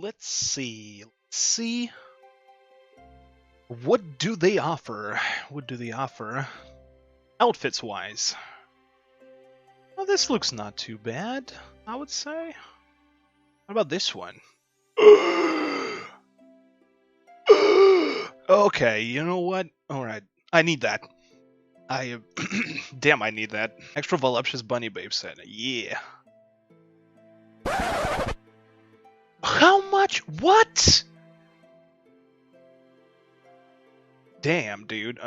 let's see. Let's see. What do they offer? What do they offer? Outfits-wise. Well, this looks not too bad, I would say. What about this one? Okay, you know what? Alright, I need that. Damn, I need that. Extra voluptuous bunny babe set. Yeah. How much? What? Damn, dude.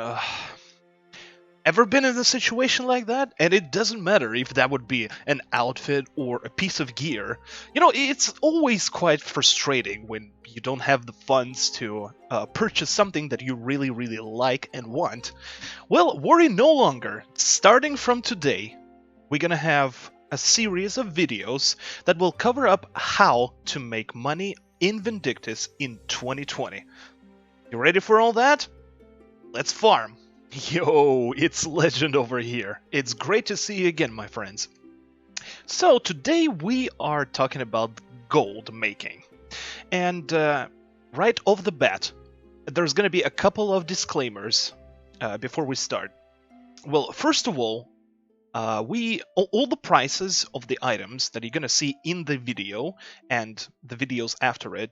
Ever been in a situation like that? And it doesn't matter if that would be an outfit or a piece of gear. You know, it's always quite frustrating when you don't have the funds to purchase something that you really, really like and want. Well, worry no longer. Starting from today, we're gonna have a series of videos that will cover up how to make money in Vindictus in 2020. You ready for all that? Let's farm. Yo, it's Legend over here. It's great to see you again, my friends. So today we are talking about gold making. And right off the bat, there's going to be a couple of disclaimers before we start. Well, first of all the prices of the items that you're going to see in the video and the videos after it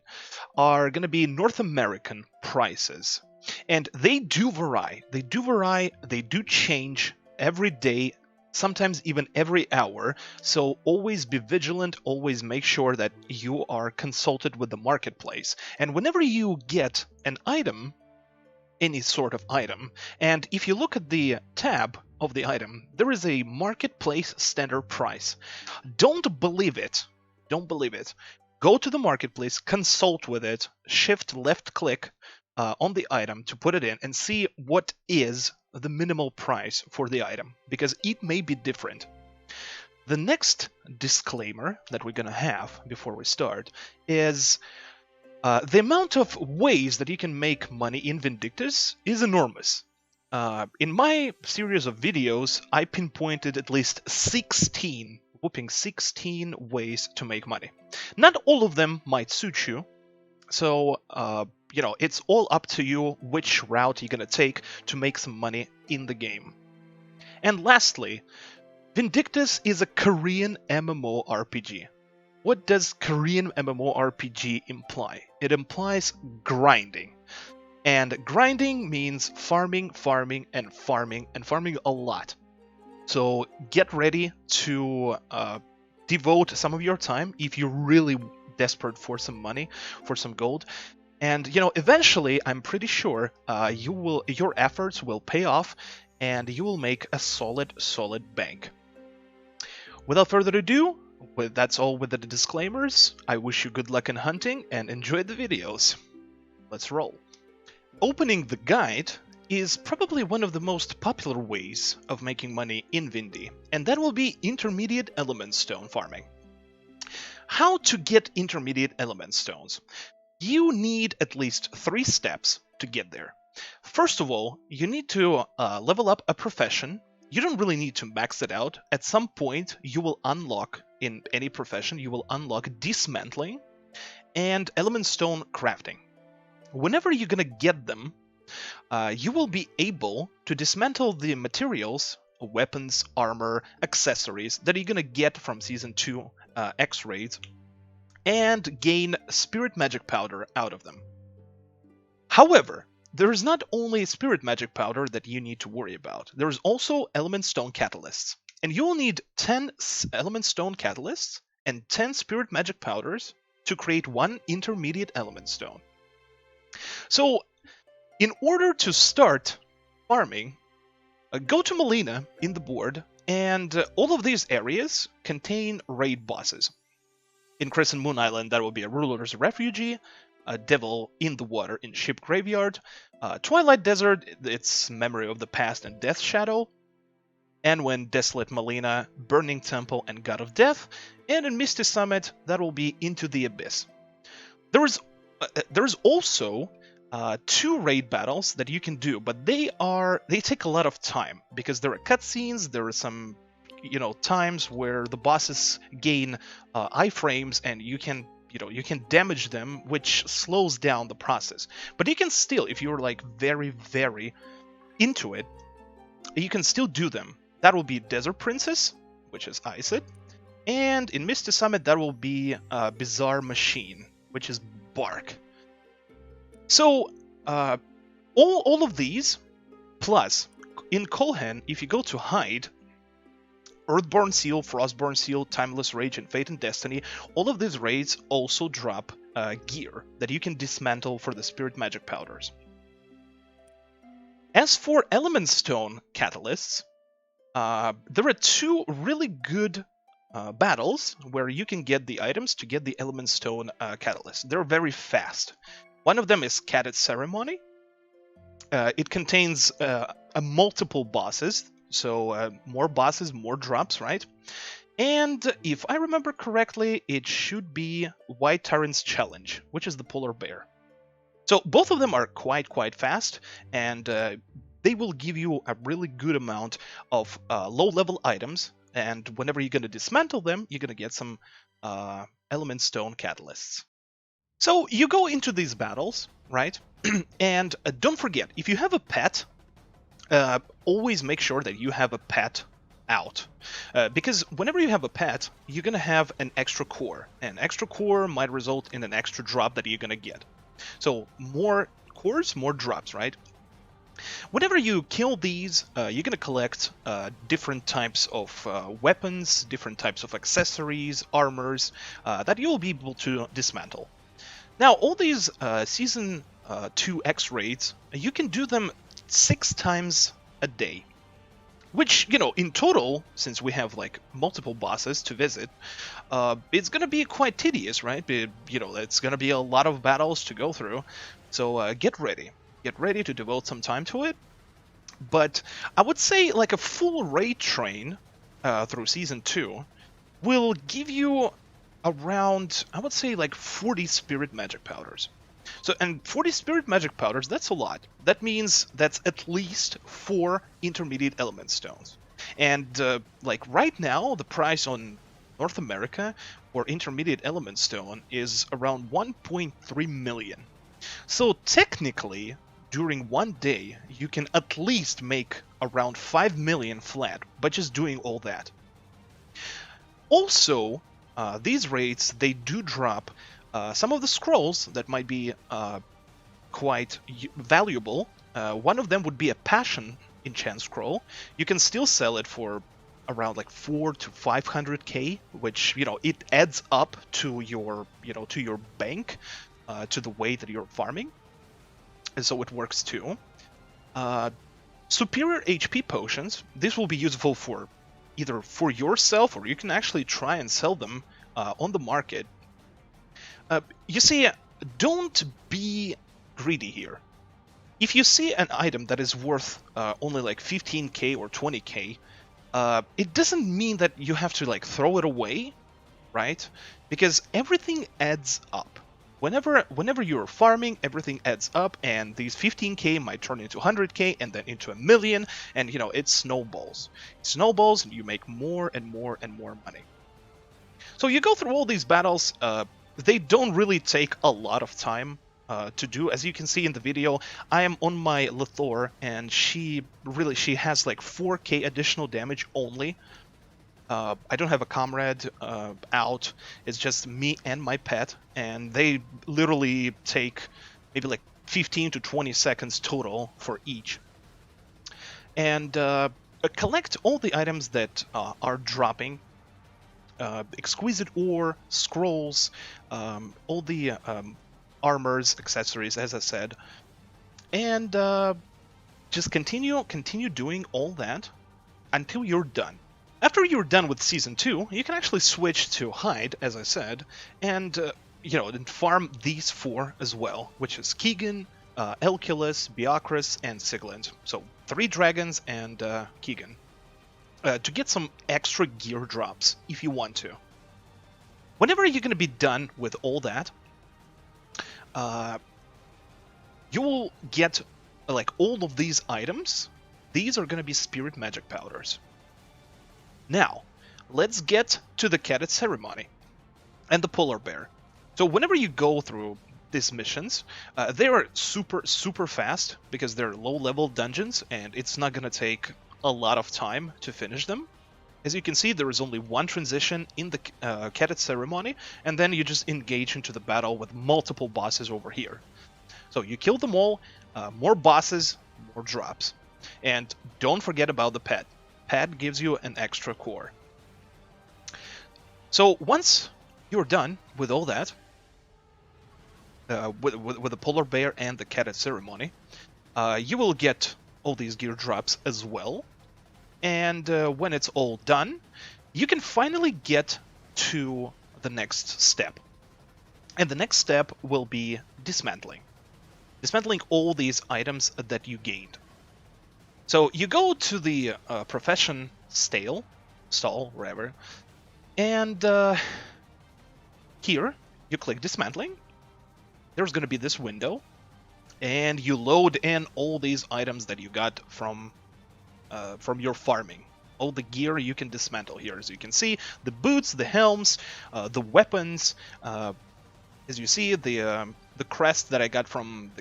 are going to be North American prices. And they do vary. They do change every day, sometimes even every hour. So always be vigilant, always make sure that you are consulted with the marketplace. And whenever you get an item, any sort of item, and if you look at the tab of the item, there is a marketplace standard price. Don't believe it. Don't believe it. Go to the marketplace, consult with it, shift left click on the item to put it in and see what is the minimal price for the item, because it may be different. The next disclaimer that we're gonna have before we start is the amount of ways that you can make money in Vindictus is enormous. In my series of videos, I pinpointed at least 16 ways to make money. Not all of them might suit you, so you know, it's all up to you which route you're gonna take to make some money in the game. And lastly, Vindictus is a Korean MMORPG. What does Korean MMORPG imply? It implies grinding. And grinding means farming, farming, and farming, and farming a lot. So get ready to devote some of your time if you're really desperate for some money, for some gold. And, you know, eventually, I'm pretty sure your efforts will pay off and you will make a solid bank. Without further ado, that's all with the disclaimers. I wish you good luck in hunting and enjoy the videos. Let's roll. Opening the guide is probably one of the most popular ways of making money in Vindy, and that will be intermediate element stone farming. How to get intermediate element stones? You need at least 3 steps to get there. First of all, you need to level up a profession. You don't really need to max it out. At some point, you will unlock, in any profession, you will unlock dismantling and element stone crafting. Whenever you're gonna get them, you will be able to dismantle the materials, weapons, armor, accessories that you're gonna get from Season 2 X-Raids, and gain spirit magic powder out of them. However, there is not only spirit magic powder that you need to worry about, there is also element stone catalysts. And you will need 10 element stone catalysts and 10 spirit magic powders to create 1 intermediate element stone. So, in order to start farming, go to Melina in the board, and all of these areas contain raid bosses. In Crescent Moon Island, that will be a Ruler's Refugee, a Devil in the Water in Ship Graveyard, Twilight Desert, it's Memory of the Past and Death Shadow, and when Desolate Melina, Burning Temple and God of Death, and in Misty Summit, that will be Into the Abyss. There is also 2 raid battles that you can do, but they take a lot of time because there are cutscenes, there are some times where the bosses gain iframes and you can you can damage them, which slows down the process. But you can still, if you're like very, very into it, you can still do them. That will be Desert Princess, which is Iced. And in Misty Summit, that will be Bizarre Machine, which is Bark. So, all of these, plus, in Colhan, if you go to Hide, Earthborn Seal, Frostborn Seal, Timeless Rage, and Fate and Destiny, all of these raids also drop gear that you can dismantle for the Spirit Magic Powders. As for Element Stone Catalysts, there are two really good battles where you can get the items to get the Element Stone Catalyst. They're very fast. One of them is Cadet Ceremony. It contains multiple bosses, so more bosses, more drops, right? And if I remember correctly, it should be White Tyrant's Challenge, which is the Polar Bear. So both of them are quite fast, and they will give you a really good amount of low-level items, and whenever you're going to dismantle them, you're going to get some Element Stone Catalysts. So you go into these battles, right? And don't forget, if you have a pet, always make sure that you have a pet out. Because whenever you have a pet, you're going to have an extra core. And extra core might result in an extra drop that you're going to get. So more cores, more drops, right? Whenever you kill these, you're going to collect different types of weapons, different types of accessories, armors, that you'll be able to dismantle. Now, all these Season 2 X raids, you can do them 6 times a day. Which, in total, since we have like multiple bosses to visit, it's gonna be quite tedious, right? It's gonna be a lot of battles to go through. So get ready. Get ready to devote some time to it. But I would say like a full raid train through Season 2 will give you around, I would say, like 40 Spirit Magic Powders. So, and 40 Spirit Magic Powders, that's a lot. That means that's at least 4 Intermediate Element Stones. And, like, right now, the price on North America for Intermediate Element Stone is around 1.3 million. So, technically, during one day, you can at least make around 5 million flat by just doing all that. Also, these raids, they do drop some of the scrolls that might be quite valuable. One of them would be a Passion enchant scroll. You can still sell it for around like 400 to 500k, which it adds up to your to your bank, to the way that you're farming, and so it works too. Superior HP potions. This will be useful for either for yourself, or you can actually try and sell them on the market. You see, don't be greedy here. If you see an item that is worth only like 15k or 20k, it doesn't mean that you have to like throw it away, right? Because everything adds up. Whenever you're farming, everything adds up, and these 15k might turn into 100k and then into a million, and it snowballs. It snowballs, and you make more and more and more money. So you go through all these battles. They don't really take a lot of time to do. As you can see in the video, I am on my Lithor, and she has like 4k additional damage only. I don't have a comrade out. It's just me and my pet, and they literally take maybe like 15 to 20 seconds total for each. And collect all the items that are dropping. Exquisite ore, scrolls, all the armors, accessories, as I said, and just continue doing all that until you're done. After you're done with Season 2, you can actually switch to Hide, as I said, and and farm these 4 as well, which is Keegan, Elculus, Beocris, and Sigland. So 3 dragons and Keegan. To get some extra gear drops if you want to. Whenever you're going to be done with all that, you will get like all of these items. These are going to be Spirit Magic Powders. Now, let's get to the Cadet Ceremony and the Polar Bear. So whenever you go through these missions, they are super fast because they're low-level dungeons, and it's not gonna take a lot of time to finish them. As you can see, there is only one transition in the Cadet ceremony, and then you just engage into the battle with multiple bosses over here. So you kill them all, more bosses, more drops. And don't forget about the pet. Pet gives you an extra core. So once you're done with all that, with the polar bear and the Cadet ceremony, you will get all these gear drops as well. And when it's all done, you can finally get to the next step. And the next step will be dismantling. Dismantling all these items that you gained. So you go to the profession stall, wherever, and here you click dismantling. There's going to be this window, and you load in all these items that you got from your farming. All the gear you can dismantle here. As you can see, the boots, the helms, the weapons. As you see, the crest that I got from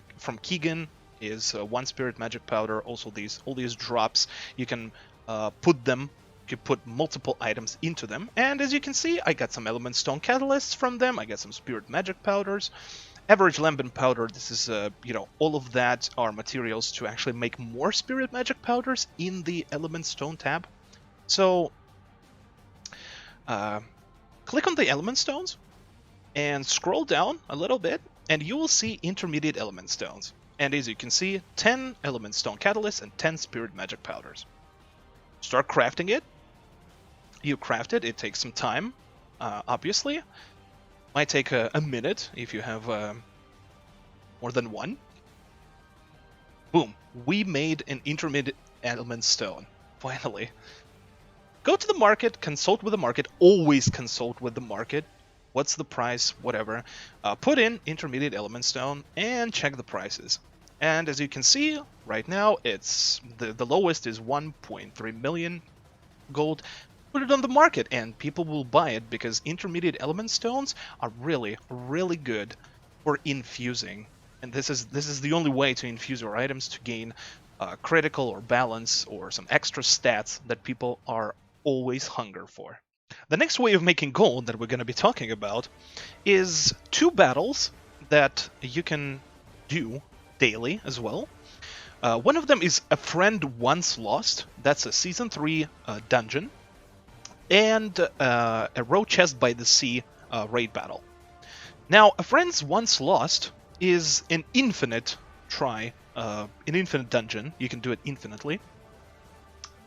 Keegan is 1 spirit magic powder. Also, all these drops, you can put them. You can put multiple items into them. And as you can see, I got some element stone catalysts from them. I got some spirit magic powders. Average lambent powder, this is, all of that are materials to actually make more spirit magic powders in the element stone tab. So, click on the element stones and scroll down a little bit, and you will see intermediate element stones. And as you can see, 10 element stone catalysts and 10 spirit magic powders. Start crafting it. You craft it, it takes some time, obviously. Might take a minute if you have more than one. Boom. We made an intermediate element stone. Finally. Go to the market, consult with the market. Always consult with the market. What's the price? Whatever. Put in intermediate element stone and check the prices. And as you can see, right now, it's the lowest is 1.3 million gold. Put it on the market and people will buy it because intermediate element stones are really good for infusing, and this is the only way to infuse your items to gain critical or balance or some extra stats that people are always hunger for. The next way of making gold that we're going to be talking about is 2 battles that you can do daily as well. One of them is A Friend Once Lost. That's a Season 3 dungeon. And a Row Chest by the Sea raid battle. Now, A Friend's Once Lost is an infinite try, an infinite dungeon. You can do it infinitely.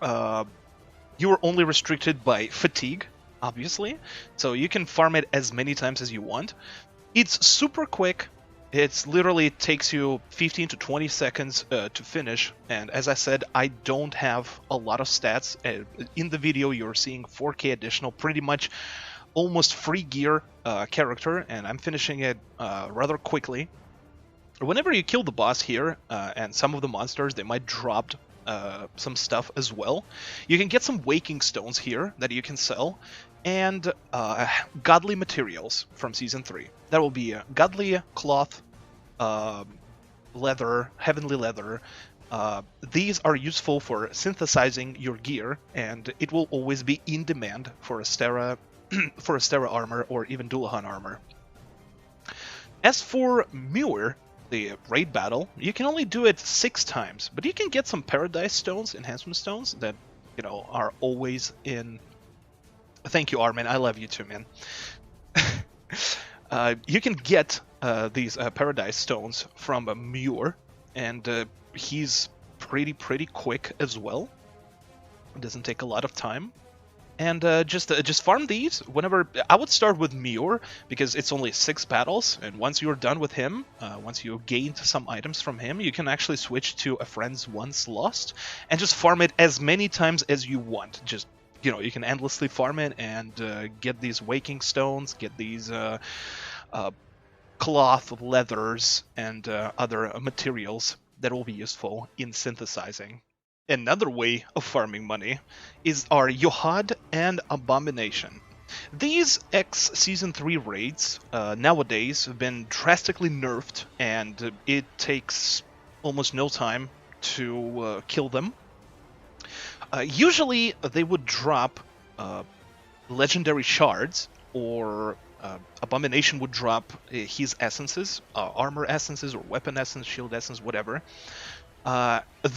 You are only restricted by fatigue, obviously, so you can farm it as many times as you want. It's super quick. It literally takes you 15 to 20 seconds to finish, and as I said, I don't have a lot of stats. In the video, you're seeing 4k additional, pretty much almost free gear character, and I'm finishing it rather quickly. Whenever you kill the boss here, and some of the monsters, they might drop some stuff as well. You can get some waking stones here that you can sell, and godly materials from Season 3. That will be godly cloth, leather, heavenly leather. These are useful for synthesizing your gear, and it will always be in demand for Astera, for Astera armor or even Dullahan armor. As for Muir, the raid battle, you can only do it 6 times, but you can get some Paradise Stones, enhancement stones, that, are always in... Thank you, Armin. I love you too, man. You can get these Paradise Stones from Muir, and he's pretty quick as well. It doesn't take a lot of time. And just farm these whenever. I would start with Muir because it's only 6 battles, and once you're done with him, once you gained some items from him, you can actually switch to A Friend's Once Lost and just farm it as many times as you want. Just, you can endlessly farm it and get these waking stones, get these cloth, leathers, and other materials that will be useful in synthesizing. Another way of farming money is our Eochaid and Abomination. These X Season 3 raids nowadays have been drastically nerfed, and it takes almost no time to kill them. Usually, they would drop legendary shards, or Abomination would drop his essences, armor essences, or weapon essence, shield essence, whatever.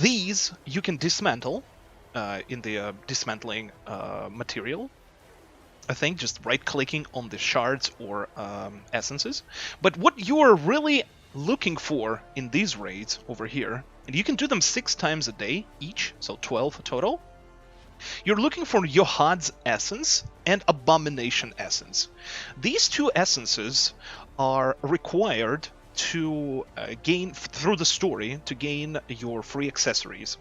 These you can dismantle in the dismantling material. I think just right-clicking on the shards or essences. But what you're really looking for in these raids over here, and you can do them 6 times a day each, so 12 total. You're looking for Eochaid's essence and Abomination essence. These 2 essences are required to gain through the story to gain your free accessories,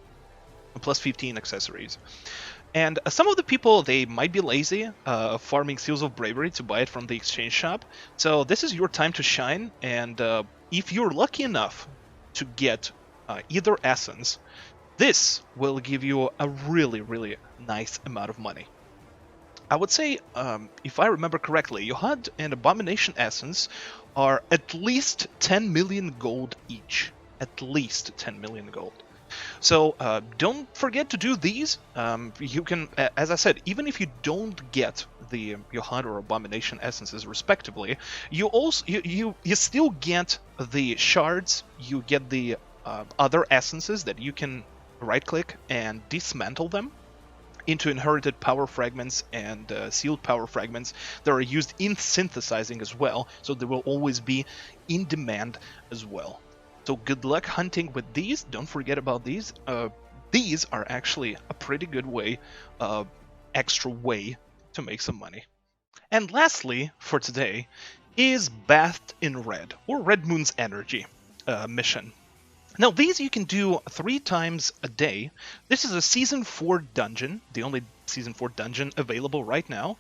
plus 15 accessories. And some of the people, they might be lazy, farming Seals of Bravery to buy it from the exchange shop. So this is your time to shine, and if you're lucky enough to get either essence, this will give you a really, really nice amount of money. I would say, if I remember correctly, Eochaid and Abomination essence are at least 10 million gold each. At least 10 million gold. So don't forget to do these. You can, as I said, even if you don't get the Eochaid or Abomination essences respectively, you also you still get the shards. You get the other essences that you can right-click and dismantle them into inherited power fragments and sealed power fragments that are used in synthesizing as well. So they will always be in demand as well. So good luck hunting with these. Don't forget about these. These are actually a pretty good way, extra way to make some money. And lastly, for today, is Bathed in Red, or Red Moon's Energy mission. Now these you can do 3 times a day. This is a Season 4 dungeon, the only Season 4 dungeon available right now.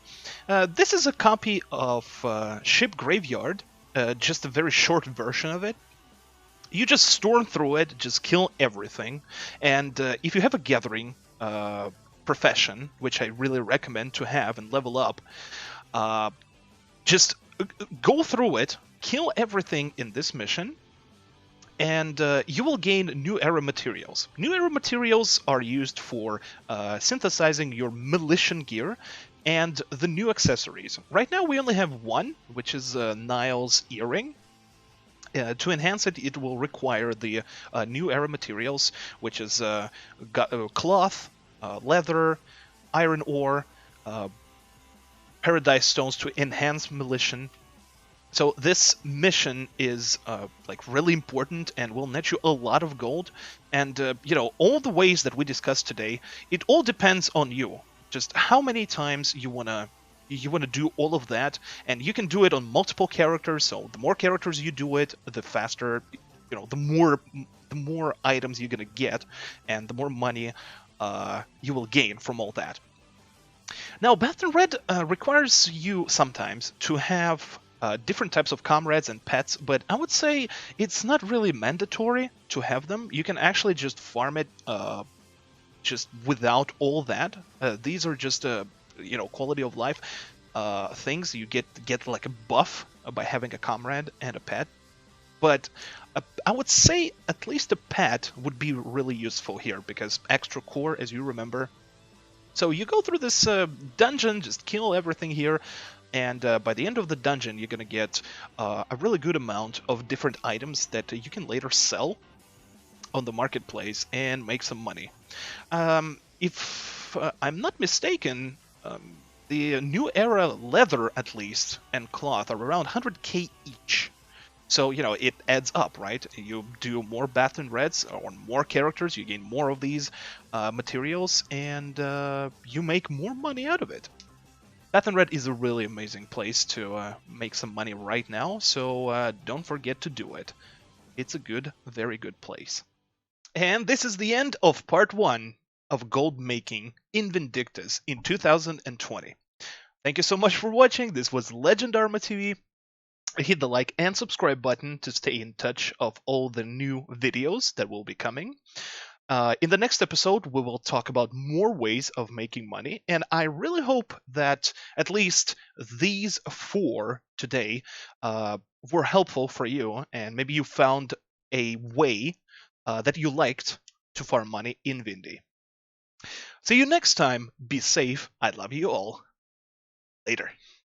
This is a copy of Ship Graveyard, just a very short version of it. You just storm through it, just kill everything, and if you have a gathering profession, which I really recommend to have and level up, just go through it, kill everything in this mission, and you will gain New Era materials. New Era materials are used for synthesizing your Militia gear and the new accessories. Right now we only have one, which is Niall's earring. To enhance it, it will require the New Era materials, which is cloth, leather, iron ore, paradise stones to enhance Militia. So this mission is like really important and will net you a lot of gold. And you know, all the ways that we discussed today, it all depends on you. Just how many times you wanna do all of that, and you can do it on multiple characters. So the more characters you do it, the faster, you know, the more items you're gonna get, and the more money you will gain from all that. Now, Bathed in Red requires you sometimes to have different types of comrades and pets, but I would say it's not really mandatory to have them. You can actually just farm it just without all that. These are just you know, quality of life things. You get like a buff by having a comrade and a pet, but I would say at least a pet would be really useful here, because extra core, as you remember. So you go through this dungeon, just kill everything here, and by the end of the dungeon you're gonna get a really good amount of different items that you can later sell on the marketplace and make some money. If I'm not mistaken, the New Era leather, at least, and cloth are around 100k each. So, you know, it adds up, right? You do more Bathed in Reds or more characters, you gain more of these materials, and you make more money out of it. Bathed in Red is a really amazing place to make some money right now, so don't forget to do it. It's a good, very good place. And this is the end of part 1 of gold making in Vindictus in 2020. Thank you so much for watching. This was Legend Arma TV. Hit the like and subscribe button to stay in touch of all the new videos that will be coming. In the next episode, we will talk about more ways of making money, and I really hope that at least these four today were helpful for you, and maybe you found a way that you liked to farm money in Vindy. See you next time. Be safe. I love you all. Later.